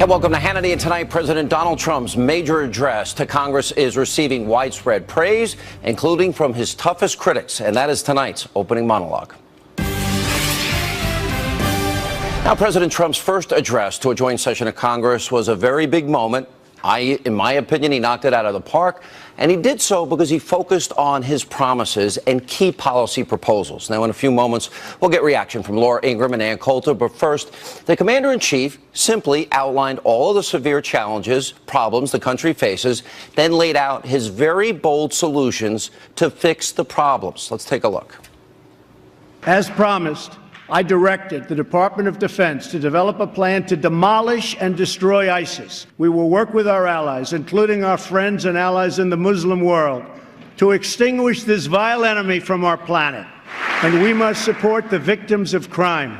And welcome to Hannity. And tonight, President Donald Trump's major address to Congress is receiving widespread praise, including from his toughest critics. And that is tonight's opening monologue. Now, President Trump's first address to a joint session of Congress was a very big moment. In my opinion, he knocked it out of the park, and he did so because he focused on his promises and key policy proposals. Now, in a few moments, we'll get reaction from Laura Ingraham and Ann Coulter, but first, the commander-in-chief simply outlined all of the severe challenges, problems the country faces, then laid out his very bold solutions to fix the problems. Let's take a look. As promised, I directed the Department of Defense to develop a plan to demolish and destroy ISIS. We will work with our allies, including our friends and allies in the Muslim world, to extinguish this vile enemy from our planet. And we must support the victims of crime.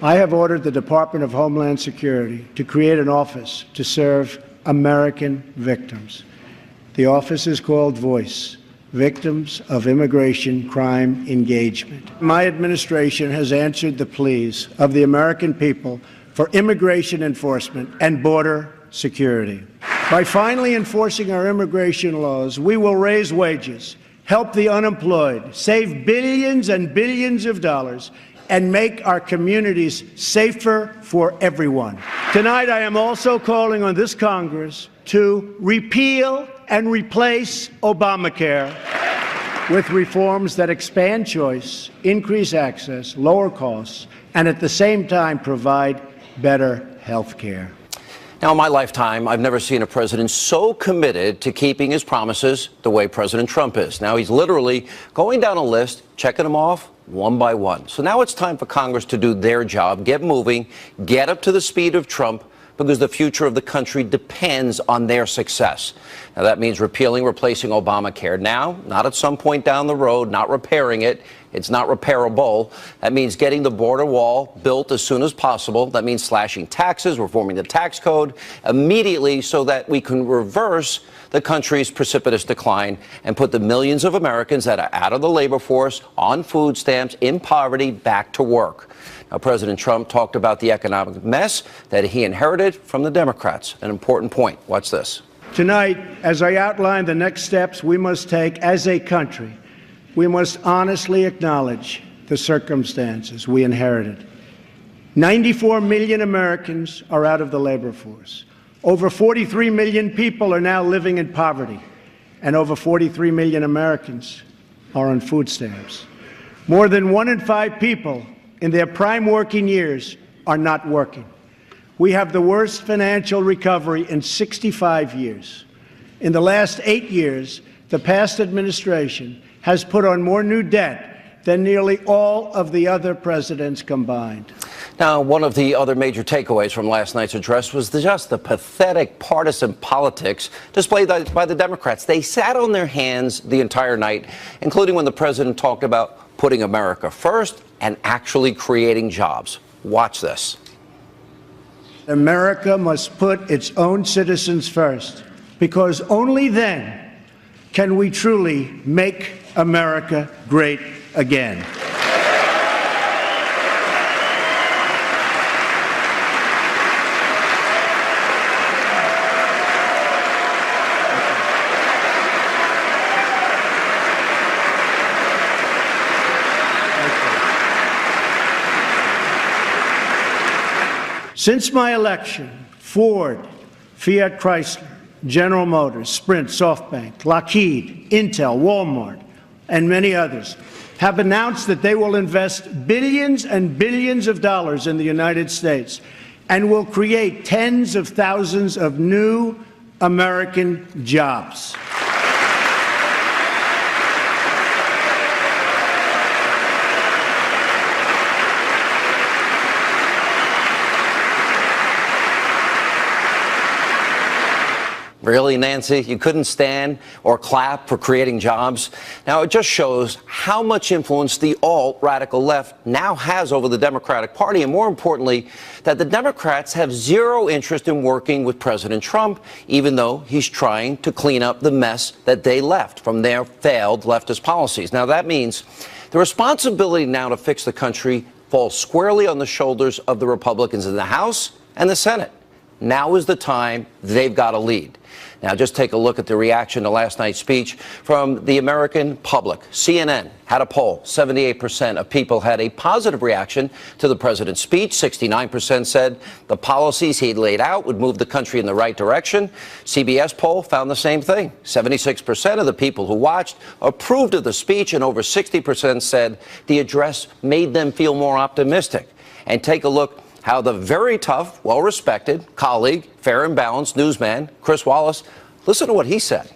I have ordered the Department of Homeland Security to create an office to serve American victims. The office is called VOICE. Victims of Immigration Crime Engagement. My administration has answered the pleas of the American people for immigration enforcement and border security. By finally enforcing our immigration laws, we will raise wages, help the unemployed, save billions and billions of dollars, and make our communities safer for everyone. Tonight, I am also calling on this Congress to repeal and replace Obamacare with reforms that expand choice, increase access, lower costs, and at the same time provide better health care. Now, in my lifetime, I've never seen a president so committed to keeping his promises the way President Trump is. Now, he's literally going down a list, checking them off one by one. So now it's time for Congress to do their job, get moving, get up to the speed of Trump, because the future of the country depends on their success. Now, that means repealing, replacing Obamacare now, not at some point down the road, not repairing it. It's not repairable. That means getting the border wall built as soon as possible. That means slashing taxes, reforming the tax code immediately so that we can reverse the country's precipitous decline and put the millions of Americans that are out of the labor force, on food stamps, in poverty, back to work. Now, President Trump talked about the economic mess that he inherited from the Democrats. An important point. Watch this. Tonight, as I outline the next steps we must take as a country, we must honestly acknowledge the circumstances we inherited. 94 million Americans are out of the labor force. Over 43 million people are now living in poverty, and over 43 million Americans are on food stamps. More than 1 in 5 people in their prime working years are not working. We have the worst financial recovery in 65 years. In the last 8 years, the past administration has put on more new debt than nearly all of the other presidents combined. Now, one of the other major takeaways from last night's address was just the pathetic partisan politics displayed by the Democrats. They sat on their hands the entire night, including when the president talked about putting America first and actually creating jobs. Watch this. America must put its own citizens first, because only then can we truly make America great again. Since my election, Ford, Fiat Chrysler, General Motors, Sprint, SoftBank, Lockheed, Intel, Walmart, and many others have announced that they will invest billions and billions of dollars in the United States and will create tens of thousands of new American jobs. Really, Nancy? You couldn't stand or clap for creating jobs? Now, it just shows how much influence the alt-radical left now has over the Democratic Party, and more importantly, that the Democrats have zero interest in working with President Trump, even though he's trying to clean up the mess that they left from their failed leftist policies. Now, that means the responsibility now to fix the country falls squarely on the shoulders of the Republicans in the House and the Senate. Now is the time they've got to lead. Now, just take a look at the reaction to last night's speech from the American public. CNN had a poll. 78% of people had a positive reaction to the president's speech. 69% said the policies he laid out would move the country in the right direction. CBS poll found the same thing. 76% of the people who watched approved of the speech, and over 60% said the address made them feel more optimistic. And take a look how the very tough, well-respected colleague, fair and balanced newsman, Chris Wallace, listen to what he said.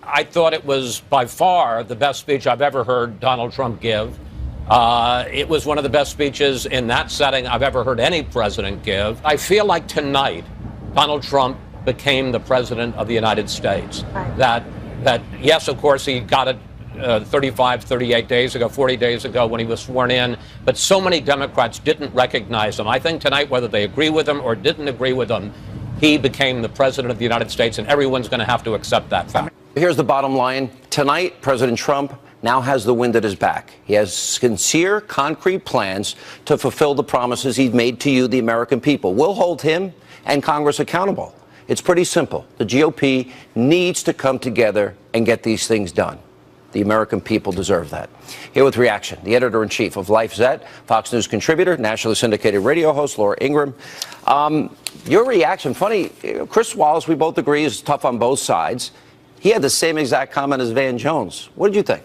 I thought it was by far the best speech I've ever heard Donald Trump give. It was one of the best speeches in that setting I've ever heard any president give. I feel like tonight Donald Trump became the president of the United States. Right. That yes, of course, he got it 35, 38 days ago, 40 days ago when he was sworn in, but so many Democrats didn't recognize him. I think tonight, whether they agree with him or didn't agree with him, he became the president of the United States, and everyone's going to have to accept that fact. Here's the bottom line. Tonight, President Trump now has the wind at his back. He has sincere, concrete plans to fulfill the promises he's made to you, the American people. We'll hold him and Congress accountable. It's pretty simple. The GOP needs to come together and get these things done. The American people deserve that. Here with reaction, the editor-in-chief of LifeZette, Fox News contributor, nationally syndicated radio host, Laura Ingraham. Your reaction, funny, Chris Wallace, we both agree, is tough on both sides. He had the same exact comment as Van Jones. What did you think?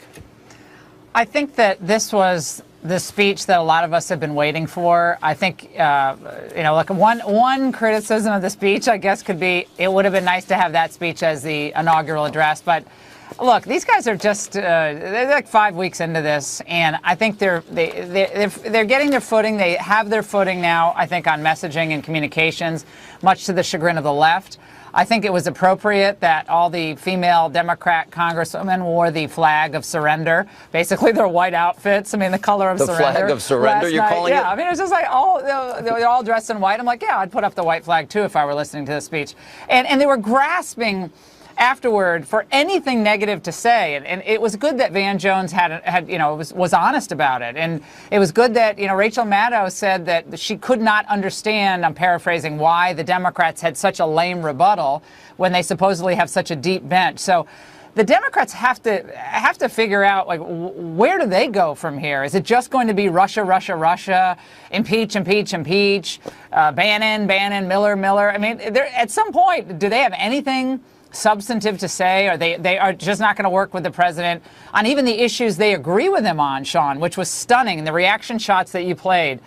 I think that this was the speech that a lot of us have been waiting for. I think, look, one criticism of the speech, I guess, could be it would have been nice to have that speech as the inaugural address, but look, these guys are just they're like 5 weeks into this, and I think they're getting their footing. They have their footing now, I think, on messaging and communications, much to the chagrin of the left. I think it was appropriate that all the female Democrat congresswomen wore the flag of surrender, basically their white outfits. I mean, the color of surrender. The flag of surrender, you're calling it? Yeah, I mean, it was just like they're all dressed in white. I'm like, yeah, I'd put up the white flag, too, if I were listening to the speech. And they were grasping afterward for anything negative to say, and it was good that Van Jones was honest about it, and it was good that Rachel Maddow said that she could not understand, I'm paraphrasing, why the Democrats had such a lame rebuttal when they supposedly have such a deep bench. So the Democrats have to figure out, like, where do they go from here? Is it just going to be Russia, Russia, Russia, impeach, impeach, impeach, Bannon, Bannon, Miller, Miller? I mean, at some point, do they have anything substantive to say, or they are just not going to work with the president on even the issues they agree with him on, Sean, which was stunning, and the reaction shots that you played,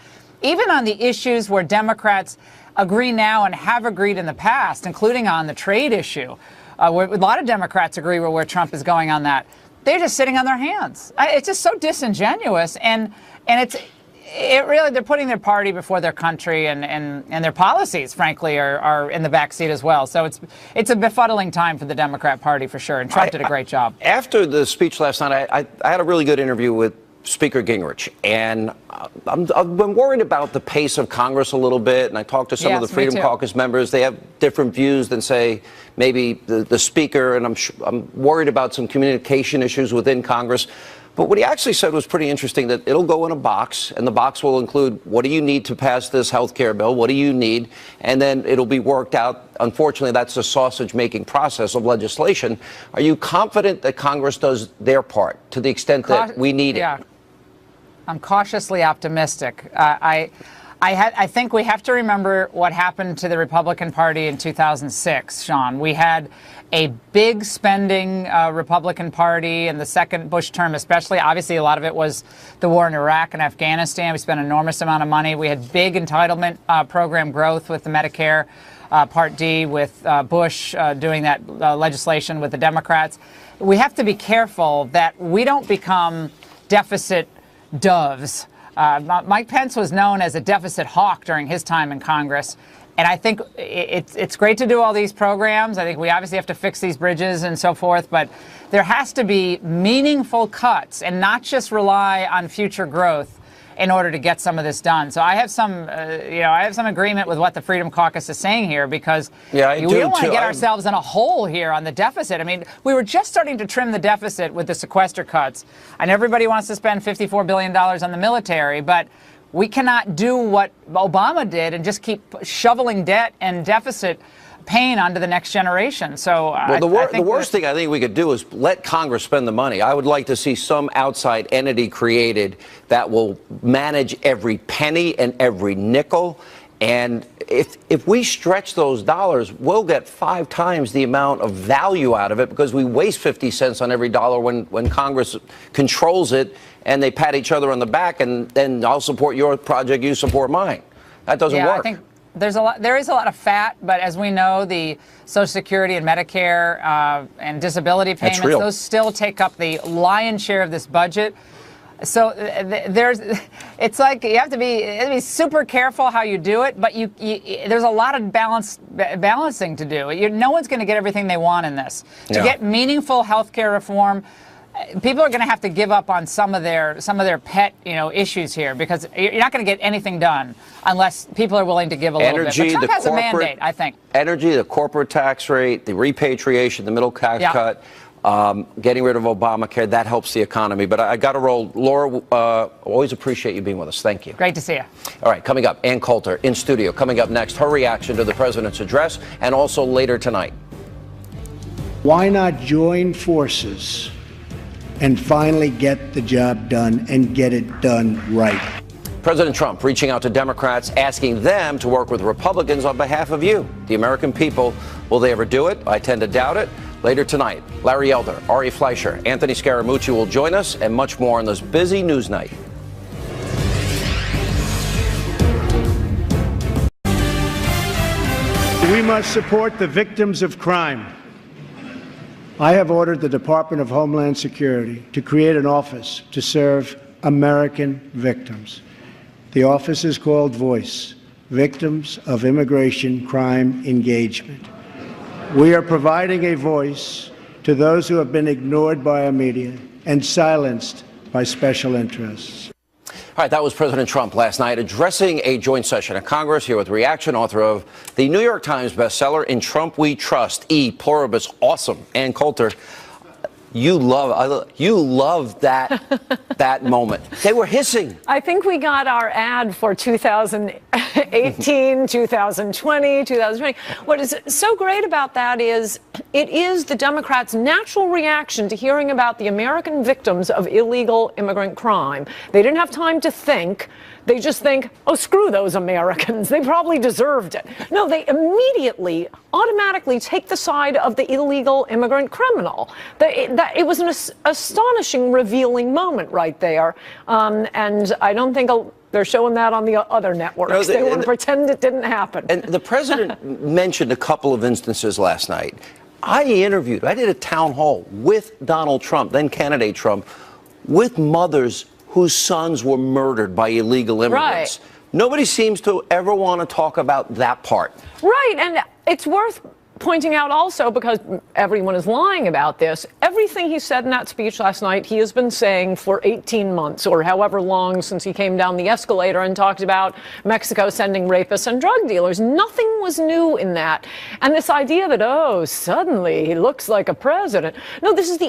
even on the issues where Democrats agree now and have agreed in the past, including on the trade issue, where a lot of Democrats agree with where Trump is going on that. They're just sitting on their hands. It's just so disingenuous, and they're putting their party before their country, and their policies, frankly, are in the backseat as well. So it's a befuddling time for the Democrat Party for sure, and Trump did a great job. After the speech last night, I had a really good interview with Speaker Gingrich, and I've been worried about the pace of Congress a little bit, and I talked to some of the Freedom Caucus members. They have different views than, say, maybe the Speaker, and I'm worried about some communication issues within Congress. But what he actually said was pretty interesting, that it'll go in a box, and the box will include, what do you need to pass this health care bill? What do you need? And then it'll be worked out. Unfortunately, that's a sausage-making process of legislation. Are you confident that Congress does their part to the extent that we need it? I'm cautiously optimistic. I think we have to remember what happened to the Republican Party in 2006, Sean. We had a big spending Republican Party in the second Bush term, especially. Obviously, a lot of it was the war in Iraq and Afghanistan. We spent an enormous amount of money. We had big entitlement program growth with the Medicare Part D, with Bush doing that legislation with the Democrats. We have to be careful that we don't become deficit doves. Mike Pence was known as a deficit hawk during his time in Congress. And I think it's great to do all these programs. I think we obviously have to fix these bridges and so forth. But there has to be meaningful cuts and not just rely on future growth in order to get some of this done. So I have some, agreement with what the Freedom Caucus is saying here, because we don't want to get ourselves in a hole here on the deficit. I mean, we were just starting to trim the deficit with the sequester cuts, and everybody wants to spend $54 billion on the military, but We cannot do what Obama did and just keep shoveling debt and deficit pain onto the next generation. So well, the worst thing I think we could do is let Congress spend the money. I would like to see some outside entity created that will manage every penny and every nickel. And if we stretch those dollars, we'll get 5 times the amount of value out of it, because we waste 50 cents on every dollar when Congress controls it and they pat each other on the back, and then I'll support your project, you support mine. That doesn't work. I think there is a lot of fat, but as we know, the Social Security and Medicare and disability payments, those still take up the lion's share of this budget. So it's like you have to be super careful how you do it, but there's a lot of balancing to do. No one's going to get everything they want in this. To get meaningful health care reform, people are going to have to give up on some of their pet issues here, because you're not going to get anything done unless people are willing to give a little bit. But Trump has a mandate, I think. Energy, the corporate tax rate, the repatriation, the middle tax cut. Getting rid of Obamacare, that helps the economy. But I got to roll. Laura, always appreciate you being with us. Thank you. Great to see you. All right, coming up, Ann Coulter in studio. Coming up next, her reaction to the president's address, and also later tonight. Why not join forces and finally get the job done and get it done right? President Trump reaching out to Democrats, asking them to work with Republicans on behalf of you, the American people. Will they ever do it? I tend to doubt it. Later tonight, Larry Elder, Ari Fleischer, Anthony Scaramucci will join us, and much more on this busy news night. We must support the victims of crime. I have ordered the Department of Homeland Security to create an office to serve American victims. The office is called VOICE, Victims of Immigration Crime Engagement. We are providing a voice to those who have been ignored by our media and silenced by special interests. All right, that was President Trump last night addressing a joint session of Congress. Here with reaction, author of the New York Times bestseller, In Trump We Trust, E Pluribus Awesome, Ann Coulter. You love that moment. They were hissing. I think we got our ad for 2018, 2020. What is so great about that is it is the Democrats' natural reaction to hearing about the American victims of illegal immigrant crime. They didn't have time to think. They just think, oh, screw those Americans. They probably deserved it. No, they immediately, automatically take the side of the illegal immigrant criminal. It was an astonishing, revealing moment right there. And I don't think they're showing that on the other networks. No, they want to pretend it didn't happen. And the president mentioned a couple of instances last night. I did a town hall with Donald Trump, then candidate Trump, with mothers whose sons were murdered by illegal immigrants. Right. Nobody seems to ever want to talk about that part. Right, and it's worth pointing out also, because everyone is lying about this, everything he said in that speech last night, he has been saying for 18 months or however long since he came down the escalator and talked about Mexico sending rapists and drug dealers. Nothing was new in that. And this idea that, oh, suddenly he looks like a president. No, this is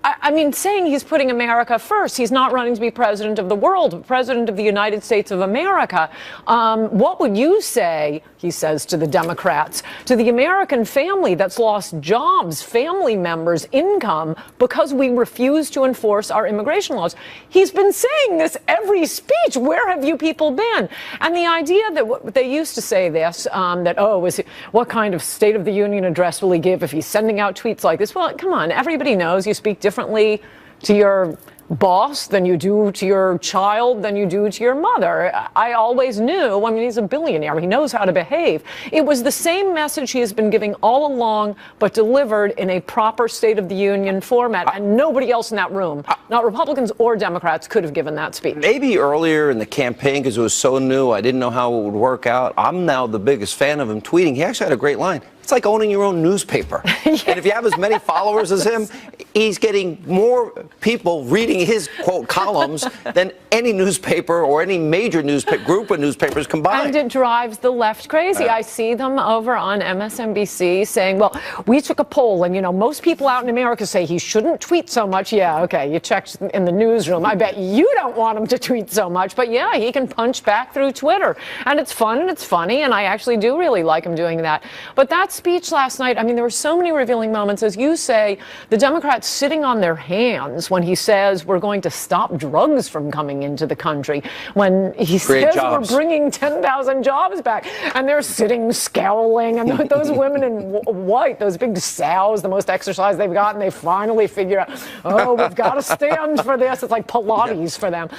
I mean, saying he's putting America first. He's not running to be president of the world, but president of the United States of America. What would you say, he says to the Democrats, to the American family that's lost jobs, family members, income, because we refuse to enforce our immigration laws? He's been saying this every speech. Where have you people been? And the idea that they used to say this, what kind of State of the Union address will he give if he's sending out tweets like this? Well, come on, everybody knows you speak differently to your boss than you do to your child than you do to your mother. I always knew, I mean, he's a billionaire. He knows how to behave. It was the same message he has been giving all along, but delivered in a proper State of the Union format. And nobody else in that room, not Republicans or Democrats, could have given that speech. Maybe earlier in the campaign, because it was so new, I didn't know how it would work out. I'm now the biggest fan of him tweeting. He actually had a great line. It's like owning your own newspaper. Yes. And if you have as many followers as him, he's getting more people reading his, quote, columns than any newspaper or any major group of newspapers combined. And it drives the left crazy. I see them over on MSNBC saying, well, we took a poll, and, you know, most people out in America say he shouldn't tweet so much. Yeah, okay, you checked in the newsroom. I bet you don't want him to tweet so much. But, yeah, he can punch back through Twitter. And it's fun and it's funny, and I actually do really like him doing that. But that speech last night, I mean, there were so many revealing moments. As you say, the Democrats sitting on their hands when he says we're going to stop drugs from coming into the country, when he says we're bringing 10,000 jobs back, and they're sitting scowling, and those women in white, those big sows, the most exercise they've gotten, they finally figure out, oh, we've got to stand for this. It's like Pilates for them.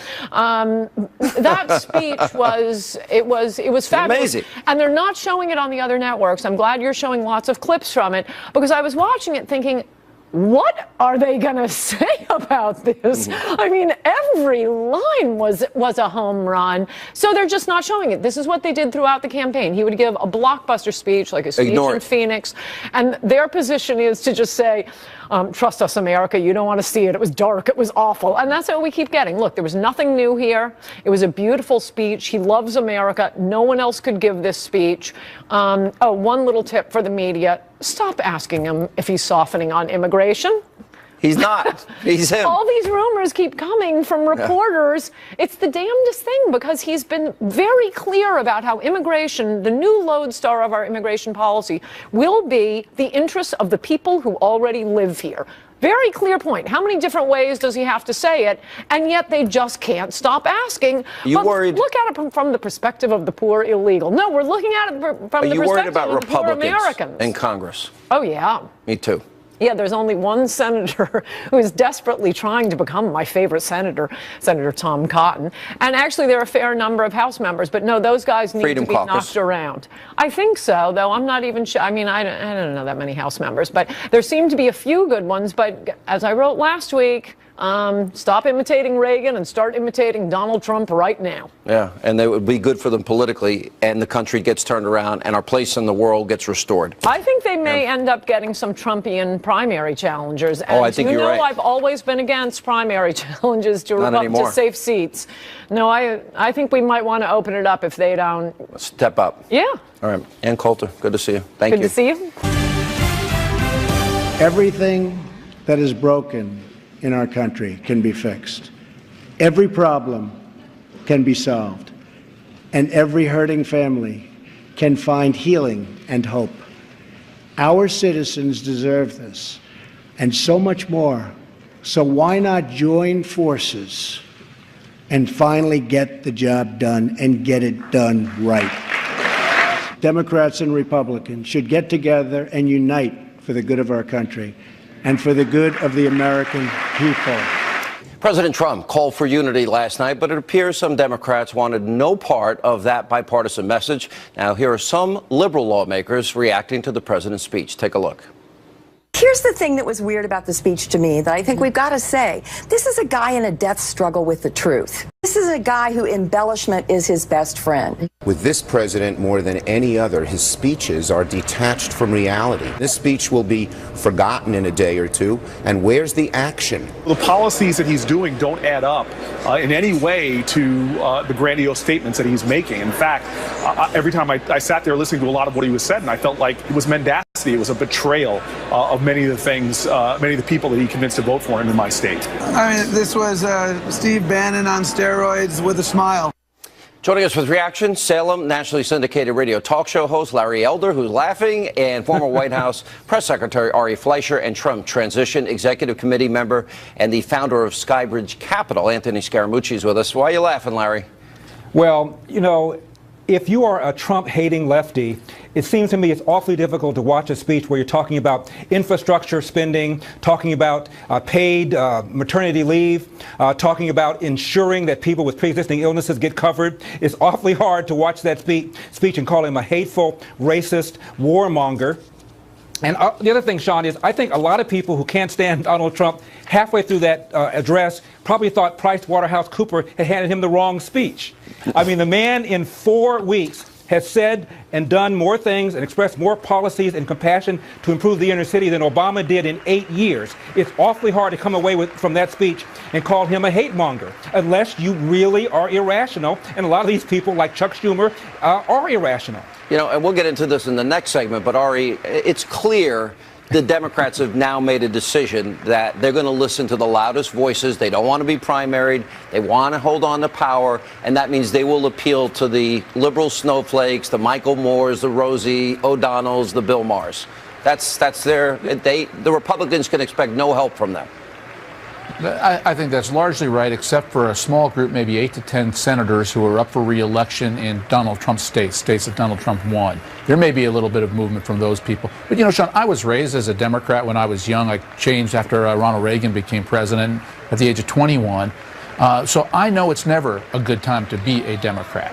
That speech was fabulous. Amazing. And they're not showing it on the other networks. I'm glad you're showing lots of clips from it, because I was watching it thinking, what are they going to say about this? I mean, every line was a home run. So they're just not showing it. This is what they did throughout the campaign. He would give a blockbuster speech, like a speech in Phoenix. And their position is to just say, trust us, America. You don't want to see it. It was dark. It was awful. And that's what we keep getting. Look, there was nothing new here. It was a beautiful speech. He loves America. No one else could give this speech. One little tip for the media. Stop asking him if he's softening on immigration. He's not. He's him. All these rumors keep coming from reporters. Yeah. It's the damnedest thing, because he's been very clear about how immigration, the new lodestar of our immigration policy, will be the interests of the people who already live here. Very clear point. How many different ways does he have to say it? And yet they just can't stop asking. You worried? Look at it from the perspective of the poor illegal. No, we're looking at it from the perspective of the poor Americans. In Congress? Oh, yeah. Me too. Yeah, there's only one senator who is desperately trying to become my favorite senator, Senator Tom Cotton. And actually, there are a fair number of House members. But no, those guys need to be knocked around. I think so, though. I'm not even sure. I mean, I don't know that many House members. But there seem to be a few good ones. But as I wrote last week, stop imitating Reagan and start imitating Donald Trump right now. Yeah, and they would be good for them politically, and the country gets turned around, and our place in the world gets restored. I think they may end up getting some Trumpian primary challengers. And I think you're right. I've always been against primary challenges to safe seats. No, I think we might want to open it up if they don't step up. Yeah. All right. Ann Coulter, good to see you. Thank you. Good to see you. Everything that is broken in our country can be fixed. Every problem can be solved. And every hurting family can find healing and hope. Our citizens deserve this, and so much more. So why not join forces and finally get the job done, and get it done right? Democrats and Republicans should get together and unite for the good of our country and for the good of the American people. President Trump called for unity last night, but it appears some Democrats wanted no part of that bipartisan message. Now, here are some liberal lawmakers reacting to the president's speech. Take a look. Here's the thing that was weird about the speech to me that I think we've got to say. This is a guy in a death struggle with the truth. This is a guy who embellishment is his best friend. With this president, more than any other, his speeches are detached from reality. This speech will be forgotten in a day or two. And where's the action? The policies that he's doing don't add up in any way to the grandiose statements that he's making. In fact, every time I sat there listening to a lot of what he was said, and I felt like it was mendacity. It was a betrayal of many of the things, many of the people that he convinced to vote for him in my state. I mean, this was Steve Bannon on steroids with a smile. Joining us with reaction, Salem nationally syndicated radio talk show host Larry Elder, who's laughing, and former White House Press Secretary Ari Fleischer, and Trump Transition Executive Committee member and the founder of Skybridge Capital, Anthony Scaramucci, is with us. Why are you laughing, Larry? Well, you know, if you are a Trump-hating lefty, it seems to me it's awfully difficult to watch a speech where you're talking about infrastructure spending, talking about paid maternity leave, talking about ensuring that people with pre-existing illnesses get covered. It's awfully hard to watch that speech and call him a hateful, racist warmonger. And the other thing, Sean, is I think a lot of people who can't stand Donald Trump halfway through that address probably thought PricewaterhouseCoopers had handed him the wrong speech. I mean, the man in 4 weeks has said and done more things and expressed more policies and compassion to improve the inner city than Obama did in 8 years. It's awfully hard to come away from that speech and call him a hate monger, unless you really are irrational. And a lot of these people, like Chuck Schumer, are irrational. You know, and we'll get into this in the next segment, but Ari, it's clear the Democrats have now made a decision that they're going to listen to the loudest voices. They don't want to be primaried. They want to hold on to power, and that means they will appeal to the liberal snowflakes, the Michael Moores, the Rosie O'Donnells, the Bill Maher's. That's the Republicans can expect no help from them. I think that's largely right, except for a small group, maybe 8 to 10 senators who are up for re-election in Donald Trump's states that Donald Trump won. There may be a little bit of movement from those people. But, you know, Sean, I was raised as a Democrat when I was young. I changed after Ronald Reagan became president at the age of 21. So I know it's never a good time to be a Democrat.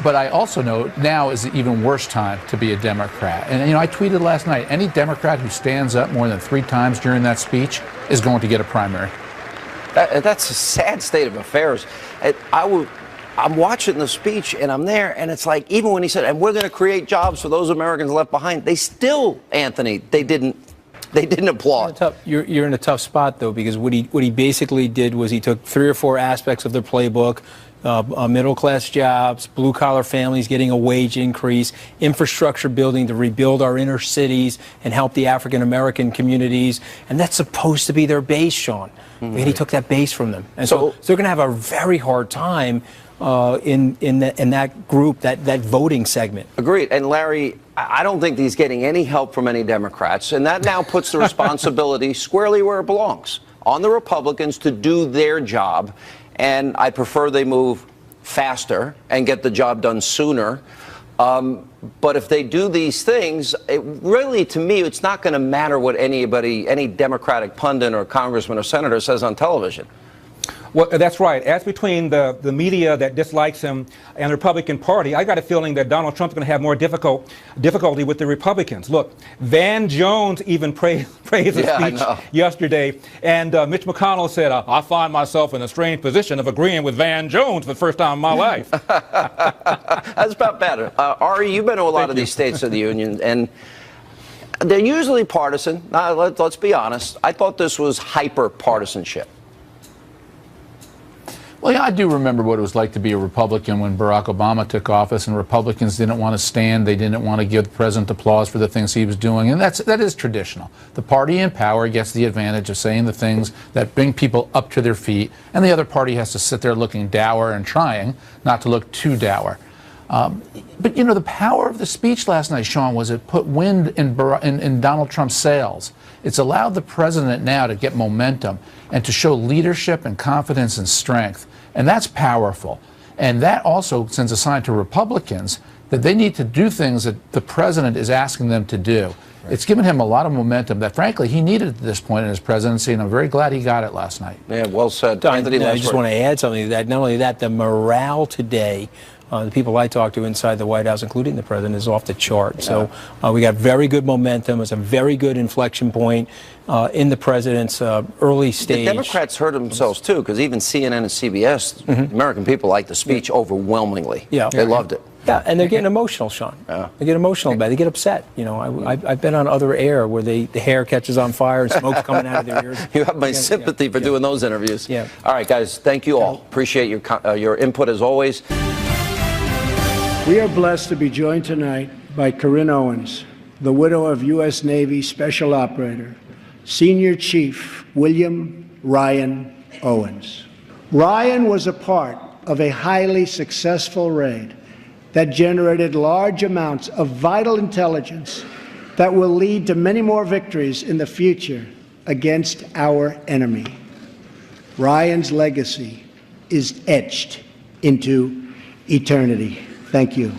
But I also know now is the even worse time to be a Democrat. And, you know, I tweeted last night, any Democrat who stands up more than 3 times during that speech is going to get a primary. That's a sad state of affairs. I'm watching the speech, and I'm there, and it's like, even when he said, and we're going to create jobs for those Americans left behind, they still, Anthony, they didn't applaud. You're in a tough spot, though, because what he basically did was he took 3 or 4 aspects of their playbook, middle-class jobs, blue-collar families getting a wage increase, infrastructure building to rebuild our inner cities and help the African-American communities, and that's supposed to be their base, Sean. And he took that base from them. And so they're going to have a very hard time in that group, that voting segment. Agreed. And Larry, I don't think he's getting any help from any Democrats, and that now puts the responsibility squarely where it belongs, on the Republicans to do their job. And I prefer they move faster and get the job done sooner. But if they do these things, it really, to me, it's not going to matter what any Democratic pundit or congressman or senator says on television. Well, that's right. As between the media that dislikes him and the Republican Party, I got a feeling that Donald Trump's going to have more difficulty with the Republicans. Look, Van Jones even praised his speech yesterday, and Mitch McConnell said, I find myself in a strange position of agreeing with Van Jones for the first time in my life. That's about better. Ari, you've been to a lot of these states of the union, and they're usually partisan. Let's be honest. I thought this was hyper-partisanship. Well, yeah, I do remember what it was like to be a Republican when Barack Obama took office, and Republicans didn't want to stand. They didn't want to give the president applause for the things he was doing, and that is traditional. The party in power gets the advantage of saying the things that bring people up to their feet, and the other party has to sit there looking dour and trying not to look too dour. But, you know, the power of the speech last night, Sean, was it put wind in Donald Trump's sails. It's allowed the president now to get momentum and to show leadership and confidence and strength. And that's powerful. And that also sends a sign to Republicans that they need to do things that the president is asking them to do. Right. It's given him a lot of momentum that, frankly, he needed at this point in his presidency, and I'm very glad he got it last night. Yeah, well said. Anthony, I just want to add something to that. Not only that, the morale today, the people I talked to inside the White House, including the president, is off the chart. Yeah. So we got very good momentum. It's a very good inflection point in the president's early stage. The Democrats hurt themselves, too, because even CNN and CBS, the American people liked the speech overwhelmingly. Yeah. They loved it. Yeah, and they're getting emotional, Sean. Yeah. They get emotional about it. They get upset. You know, I've been on other air where the hair catches on fire and smoke's coming out of their ears. You have my sympathy for doing those interviews. Yeah. All right, guys, thank you all. Appreciate your input as always. We are blessed to be joined tonight by Corinne Owens, the widow of U.S. Navy Special Operator, Senior Chief William Ryan Owens. Ryan was a part of a highly successful raid that generated large amounts of vital intelligence that will lead to many more victories in the future against our enemy. Ryan's legacy is etched into eternity. Thank you.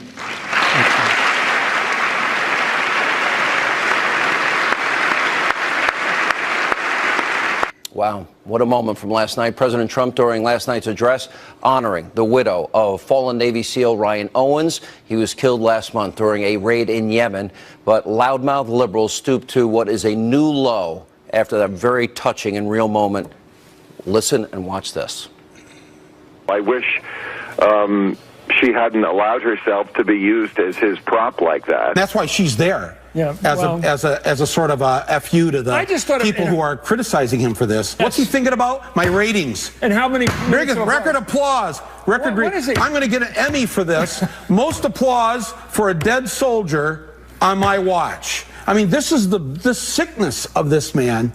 Wow, what a moment from last night. President Trump, during last night's address, honoring the widow of fallen Navy SEAL Ryan Owens. He was killed last month during a raid in Yemen, but loudmouth liberals stooped to what is a new low after that very touching and real moment. Listen and watch this. I wish she hadn't allowed herself to be used as his prop like that. That's why she's there. Yeah, as a sort of a FU to the people who are criticizing him for this. What's he thinking about? My ratings. And how many? Record applause. What is it? I'm going to get an Emmy for this. Most applause for a dead soldier on my watch. I mean, this is the sickness of this man.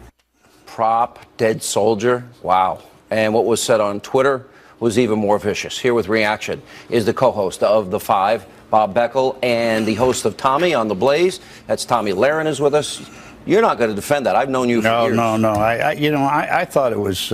Prop, dead soldier. Wow. And what was said on Twitter was even more vicious. Here with reaction is the co-host of The Five, Bob Beckel, and the host of Tommy on The Blaze. That's Tommy Lahren is with us. You're not going to defend that. I've known you for years. No. I thought it was.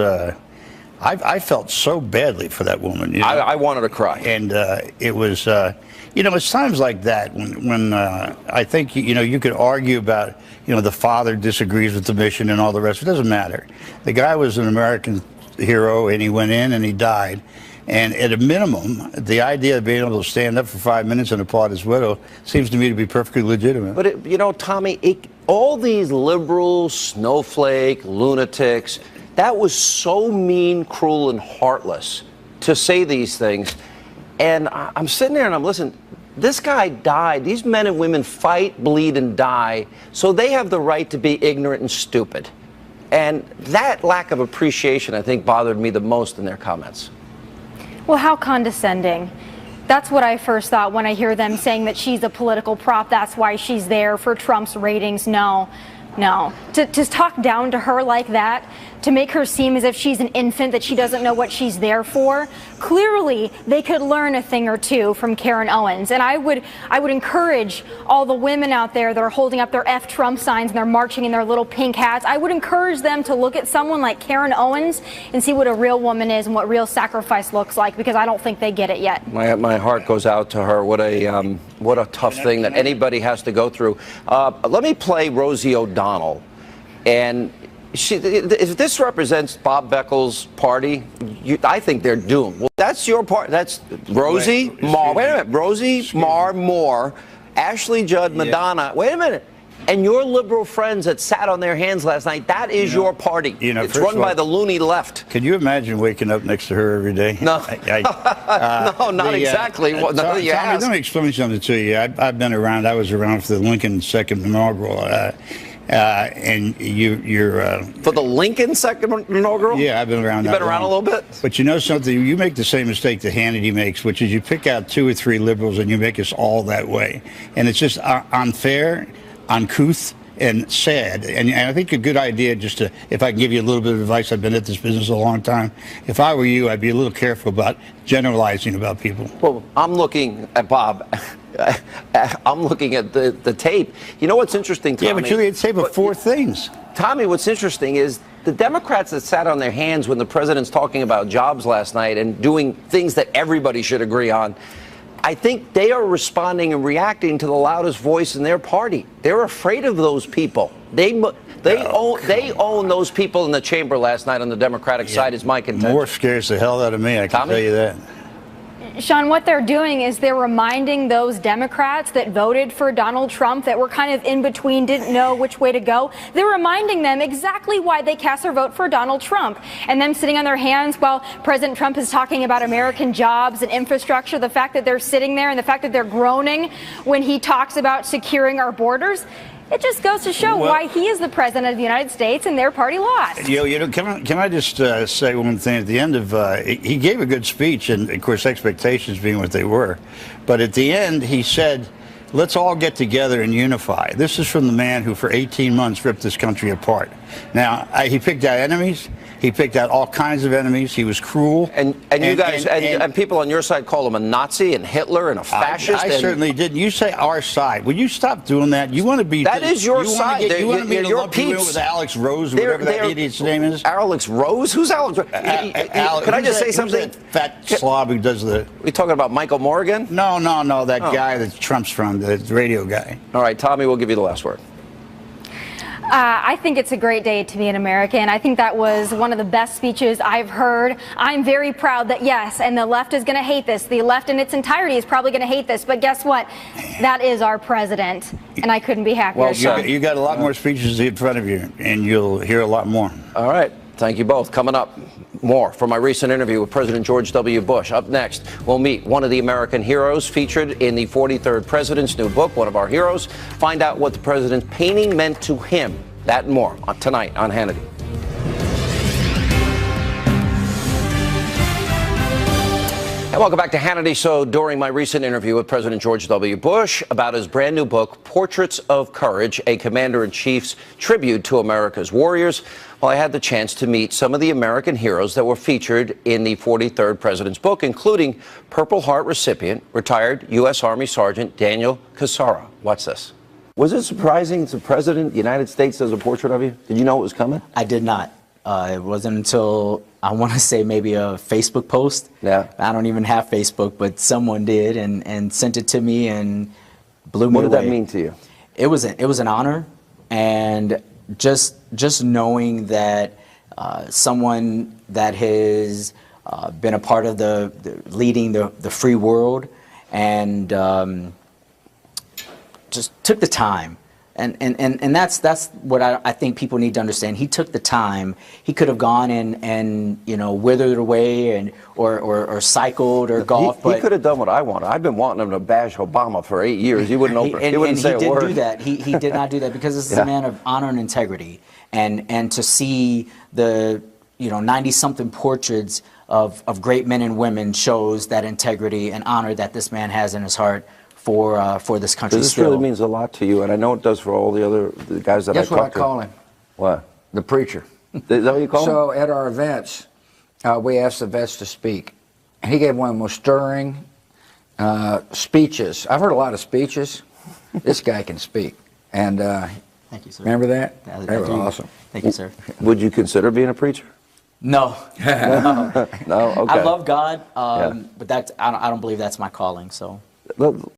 I felt so badly for that woman. You know? I wanted to cry. And it was. It's times like that when I think you could argue about the father disagrees with the mission and all the rest. It doesn't matter. The guy was an American hero, and he went in and he died. And at a minimum, the idea of being able to stand up for 5 minutes and applaud his widow seems to me to be perfectly legitimate. But, Tommy, all these liberals, snowflake, lunatics, that was so mean, cruel, and heartless to say these things. And I'm sitting there and I'm listening. This guy died. These men and women fight, bleed, and die, so they have the right to be ignorant and stupid. And that lack of appreciation, I think, bothered me the most in their comments. Well, how condescending. That's what I first thought when I hear them saying that she's a political prop. That's why she's there for Trump's ratings. No. To talk down to her like that, to make her seem as if she's an infant, that she doesn't know what she's there for. Clearly, they could learn a thing or two from Karen Owens. And I would encourage all the women out there that are holding up their F Trump signs and they're marching in their little pink hats. I would encourage them to look at someone like Karen Owens and see what a real woman is and what real sacrifice looks like, because I don't think they get it yet. My heart goes out to her. What a tough thing that anybody has to go through. Let me play Rosie O'Donnell. And if this represents Bob Beckel's party, I think they're doomed. Well, that's your party. That's Rosie, Mar. Wait a minute. Rosie, Mar, Moore, Ashley Judd, Madonna. Wait a minute. And your liberal friends that sat on their hands last night, that is your party. It's run by the loony left. Could you imagine waking up next to her every day? No. No, not exactly. Tommy, let me explain something to you. I've been around. I was around for the Lincoln second inaugural. And you're for the Lincoln second inaugural? Yeah, I've been around. You've been around a little bit. But you know something? You make the same mistake that Hannity makes, which is you pick out 2 or 3 liberals and you make us all that way, and it's just unfair, uncouth, and sad. And I think a good idea, if I can give you a little bit of advice, I've been at this business a long time. If I were you, I'd be a little careful about generalizing about people. Well, I'm looking at Bob. I'm looking at the tape. You know what's interesting, Tommy? Yeah, but you had tape of 4 things. Tommy, what's interesting is the Democrats that sat on their hands when the president's talking about jobs last night and doing things that everybody should agree on, I think they are responding and reacting to the loudest voice in their party. They're afraid of those people. They own those people in the chamber last night on the Democratic side, is my contention. More scares the hell out of me, I can tell you that. Sean, what they're doing is they're reminding those Democrats that voted for Donald Trump, that were kind of in between, didn't know which way to go. They're reminding them exactly why they cast their vote for Donald Trump. And them sitting on their hands while President Trump is talking about American jobs and infrastructure, the fact that they're sitting there and the fact that they're groaning when he talks about securing our borders. It just goes to show why he is the president of the United States and their party lost. Can I just say one thing? At the end of he gave a good speech, and of course expectations being what they were, but at the end he said, let's all get together and unify. This is from the man who for 18 months ripped this country apart. Now, he picked out enemies. He picked out all kinds of enemies. He was cruel. And you guys and people on your side call him a Nazi and Hitler and a fascist. I certainly didn't. You say our side. Would you stop doing that? You want to be. That is your side. You want me to lump you in with Alex Rose, whatever that idiot's name is? Alex Rose? Who's Alex Rose? Can I just say something? Fat slob who does the. We talking about Michael Morgan? No. That guy that Trump's from, the radio guy. All right, Tommy, we'll give you the last word. I think it's a great day to be an American. I think that was one of the best speeches I've heard. I'm very proud that, yes, and the left is going to hate this. The left in its entirety is probably going to hate this. But guess what? That is our president. And I couldn't be happier. Well, you got a lot more speeches in front of you, and you'll hear a lot more. All right. Thank you both. Coming up, more from my recent interview with President George W. Bush. Up next, we'll meet one of the American heroes featured in the 43rd president's new book, one of our heroes. Find out what the president's painting meant to him. That and more tonight on Hannity. And welcome back to Hannity. So during my recent interview with President George W. Bush about his brand new book, Portraits of Courage, a Commander-in-Chief's tribute to America's warriors, well, I had the chance to meet some of the American heroes that were featured in the 43rd president's book, including Purple Heart recipient, retired U.S. Army Sergeant Daniel Cassara. Watch this. Was it surprising the President of the United States does a portrait of you? Did you know it was coming? I did not. It wasn't until, I want to say, maybe a Facebook post. Yeah. I don't even have Facebook, but someone did and sent it to me and blew me away. What did that mean to you? It was an honor, and just knowing that someone that has been a part of the leading the free world and just took the time. And that's what I think people need to understand. He took the time. He could have gone and you know, withered away or cycled or golfed. He could have done what I wanted. I've been wanting him to bash Obama for 8 years. He wouldn't open. He wouldn't say a word. He didn't do that. He did not do that because this is a man of honor and integrity. And to see the 90-something portraits of great men and women shows that integrity and honor that this man has in his heart for this country. This really means a lot to you, and I know it does for all the guys that I talk to. Guess what I call him? What? The preacher. Is that what you call him? So at our events, we asked the vets to speak. And he gave one of the most stirring speeches. I've heard a lot of speeches. This guy can speak. And thank you, sir. Remember that? Yeah, that was awesome. Thank you, sir. Would you consider being a preacher? No. No. Okay. I love God, but I don't believe that's my calling. So.